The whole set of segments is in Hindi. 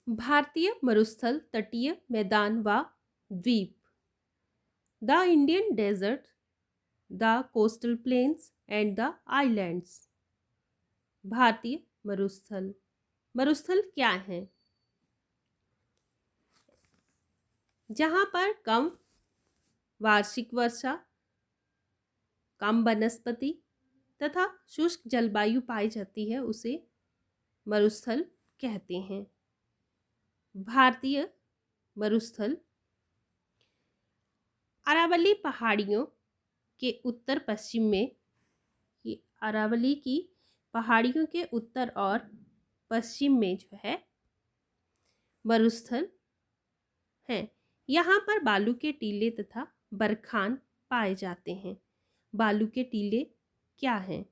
भारतीय मरुस्थल तटीय मैदान व द्वीप। The Indian desert, the coastal plains and the islands. भारतीय मरुस्थल। मरुस्थल क्या है? जहाँ पर कम वार्षिक वर्षा, कम वनस्पति तथा शुष्क जलवायु पाई जाती है उसे मरुस्थल कहते हैं। भारतीय मरुस्थल अरावली पहाड़ियों के उत्तर पश्चिम में, ये अरावली की पहाड़ियों के उत्तर और पश्चिम में जो है मरुस्थल है। यहाँ पर बालू के टीले तथा बरखान पाए जाते हैं। बालू के टीले क्या हैं?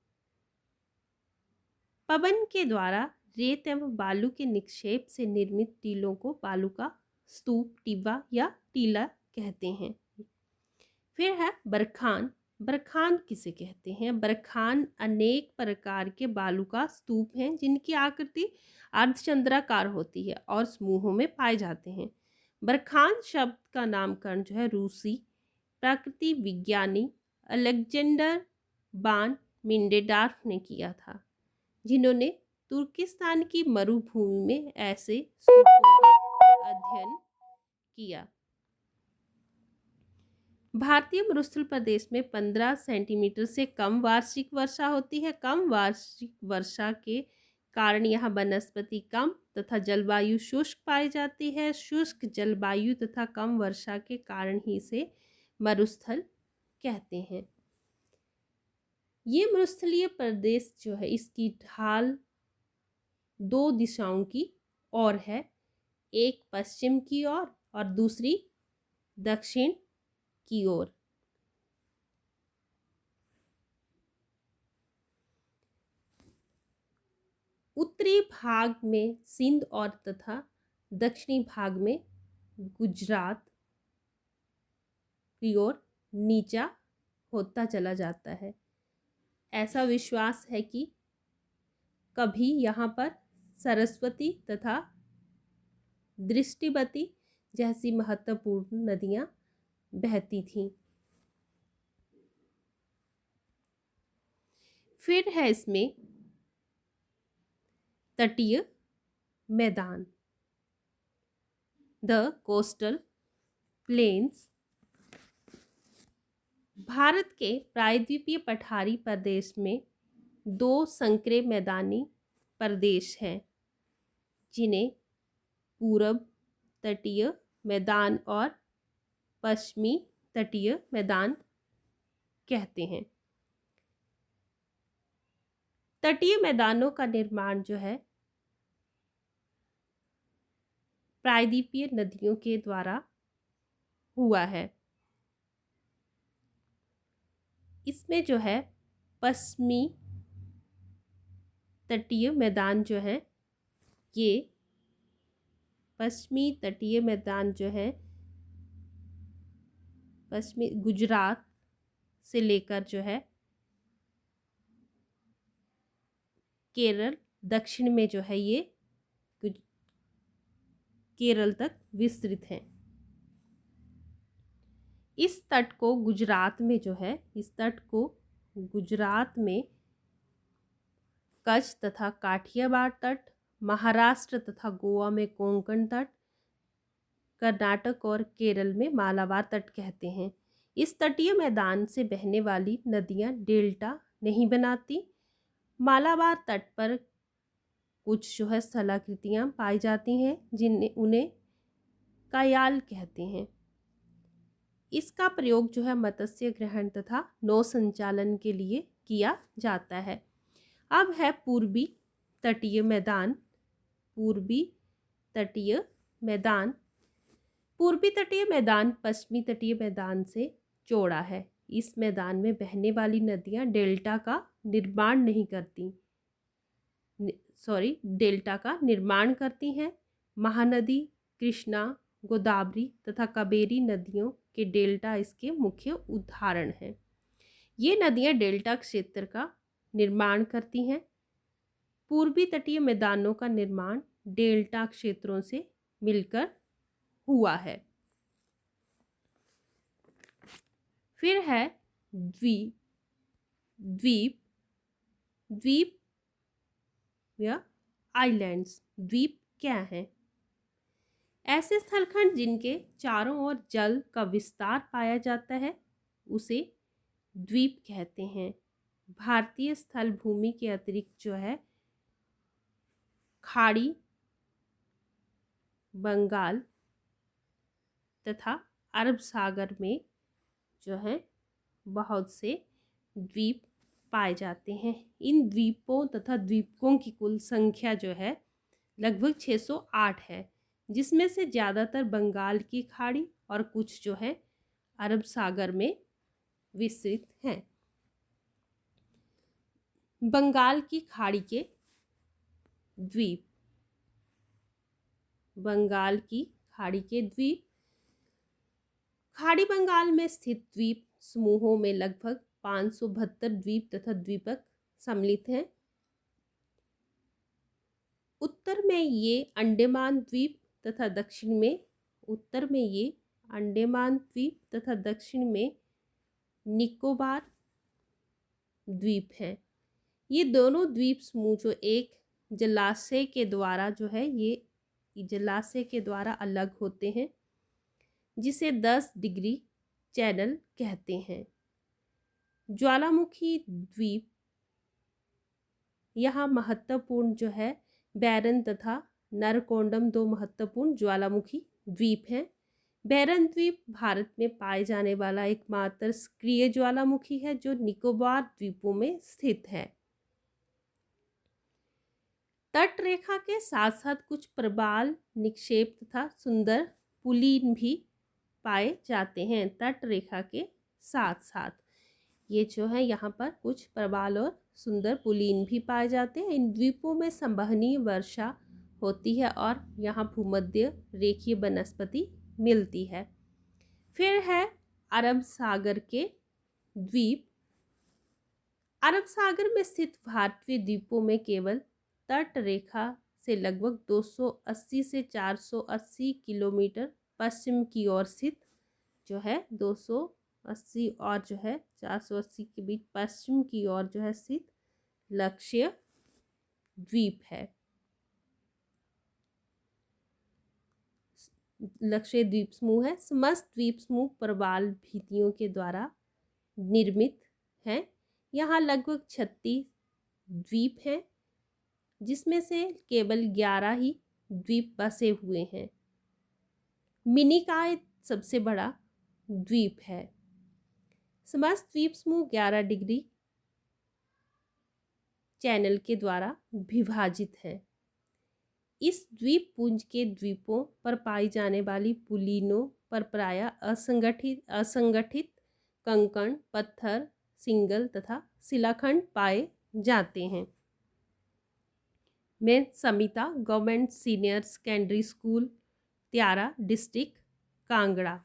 पवन के द्वारा रेत एवं बालू के निक्षेप से निर्मित टीलों को बालू का स्तूप, टिब्बा या टीला कहते हैं। फिर है बरखान। बरखान किसे कहते हैं? बरखान अनेक प्रकार के बालू का स्तूप हैं जिनकी आकृति अर्धचंद्राकार होती है और समूहों में पाए जाते हैं। बरखान शब्द का नामकरण जो है रूसी प्रकृति विज्ञानी अलेक्जेंडर बान मिंडेडार्फ ने किया था, जिन्होंने तुर्किस्तान की मरुभूमि में ऐसे स्तूपों का अध्ययन किया। भारतीय मरुस्थल प्रदेश में 15 सेंटीमीटर से कम वार्षिक वर्षा होती है। कम वार्षिक वर्षा के कारण यहाँ वनस्पति कम तथा जलवायु शुष्क पाई जाती है। शुष्क जलवायु तथा कम वर्षा के कारण ही इसे मरुस्थल कहते हैं। ये मरुस्थलीय प्रदेश जो है इसकी ढाल दो दिशाओं की ओर है, एक पश्चिम की ओर और दूसरी दक्षिण की ओर। उत्तरी भाग में सिंध और तथा दक्षिणी भाग में गुजरात की ओर नीचा होता चला जाता है। ऐसा विश्वास है कि कभी यहाँ पर सरस्वती तथा दृष्टिवती जैसी महत्वपूर्ण नदियाँ बहती थीं। फिर है इसमें तटीय मैदान, द कोस्टल प्लेन्स। भारत के प्रायद्वीपीय पठारी प्रदेश में दो संकरे मैदानी प्रदेश हैं, जिन्हें पूरब तटीय मैदान और पश्चिमी तटीय मैदान कहते हैं। तटीय मैदानों का निर्माण जो है प्रायद्वीपीय नदियों के द्वारा हुआ है। इसमें जो है पश्चिमी तटीय मैदान जो है, ये पश्चिमी तटीय मैदान जो है पश्चिमी गुजरात से लेकर जो है केरल, दक्षिण में जो है ये केरल तक विस्तृत है। इस तट को गुजरात में जो है, इस तट को गुजरात में कच्छ तथा काठियावाड़ तट, महाराष्ट्र तथा गोवा में कोंकण तट, कर्नाटक और केरल में मालाबार तट कहते हैं। इस तटीय मैदान से बहने वाली नदियाँ डेल्टा नहीं बनाती। मालाबार तट पर कुछ जो है स्थलाकृतियाँ पाई जाती हैं जिन्हें उन्हें कायाल कहते हैं। इसका प्रयोग जो है मत्स्य ग्रहण तथा नौ संचालन के लिए किया जाता है। अब है पूर्वी तटीय मैदान। पूर्वी तटीय मैदान। पूर्वी तटीय मैदान पश्चिमी तटीय मैदान से चौड़ा है। इस मैदान में बहने वाली नदियाँ डेल्टा का निर्माण नहीं करती, डेल्टा का निर्माण करती हैं। महानदी, कृष्णा, गोदावरी तथा कावेरी नदियों के डेल्टा इसके मुख्य उदाहरण हैं। ये नदियाँ डेल्टा क्षेत्र का निर्माण करती हैं। पूर्वी तटीय मैदानों का निर्माण डेल्टा क्षेत्रों से मिलकर हुआ है। फिर है द्वीप। द्वीप द्वीप या आइलैंड्स। द्वीप क्या है? ऐसे स्थलखंड जिनके चारों ओर जल का विस्तार पाया जाता है उसे द्वीप कहते हैं। भारतीय स्थल भूमि के अतिरिक्त जो है खाड़ी, बंगाल तथा अरब सागर में जो है बहुत से द्वीप पाए जाते हैं। इन द्वीपों तथा द्वीपों की कुल संख्या जो है लगभग 608 है, जिसमें से ज़्यादातर बंगाल की खाड़ी और कुछ जो है अरब सागर में विस्तृत हैं। बंगाल की खाड़ी के द्वीप। बंगाल की खाड़ी के द्वीप। खाड़ी बंगाल में स्थित द्वीप समूहों में लगभग 572 द्वीप तथा द्वीपक सम्मिलित हैं। उत्तर में ये अंडमान द्वीप तथा दक्षिण में अंडमान द्वीप तथा दक्षिण में निकोबार द्वीप हैं। ये दोनों द्वीप समूह जो एक जलाशय के द्वारा जो है ये जलाशय के द्वारा अलग होते हैं, जिसे 10 डिग्री चैनल कहते हैं। ज्वालामुखी द्वीप। यहाँ महत्वपूर्ण जो है बैरन तथा नरकोंडम दो महत्वपूर्ण ज्वालामुखी द्वीप हैं। बैरन द्वीप भारत में पाए जाने वाला एकमात्र सक्रिय ज्वालामुखी है जो निकोबार द्वीपों में स्थित है। तट रेखा के साथ साथ कुछ प्रबाल निक्षेप तथा सुंदर पुलीन भी पाए जाते हैं। तट रेखा के साथ साथ ये जो है यहाँ पर कुछ प्रबाल और सुंदर पुलीन भी पाए जाते हैं। इन द्वीपों में संवहनीय वर्षा होती है और यहाँ भूमध्य रेखीय वनस्पति मिलती है। फिर है अरब सागर के द्वीप। अरब सागर में स्थित भारतीय द्वीपों में केवल तट रेखा से लगभग 280 से 480 किलोमीटर पश्चिम की ओर स्थित जो है 280 और जो है 480 के बीच पश्चिम की ओर जो है स्थित लक्ष्य द्वीप है। लक्ष्य द्वीप समूह है। समस्त द्वीप समूह प्रबाल भित्तियों के द्वारा निर्मित हैं। यहाँ लगभग 36 द्वीप हैं, जिसमें से केवल 11 ही द्वीप बसे हुए हैं। मिनिकॉय सबसे बड़ा द्वीप है। समस्त द्वीप समूह 11 डिग्री चैनल के द्वारा विभाजित है। इस द्वीप पुंज के द्वीपों पर पाई जाने वाली पुलीनों पर प्रायः असंगठित कंकण, पत्थर, सिंगल तथा शिलाखंड पाए जाते हैं। मैं Samita government senior secondary school Tyara district Kangra.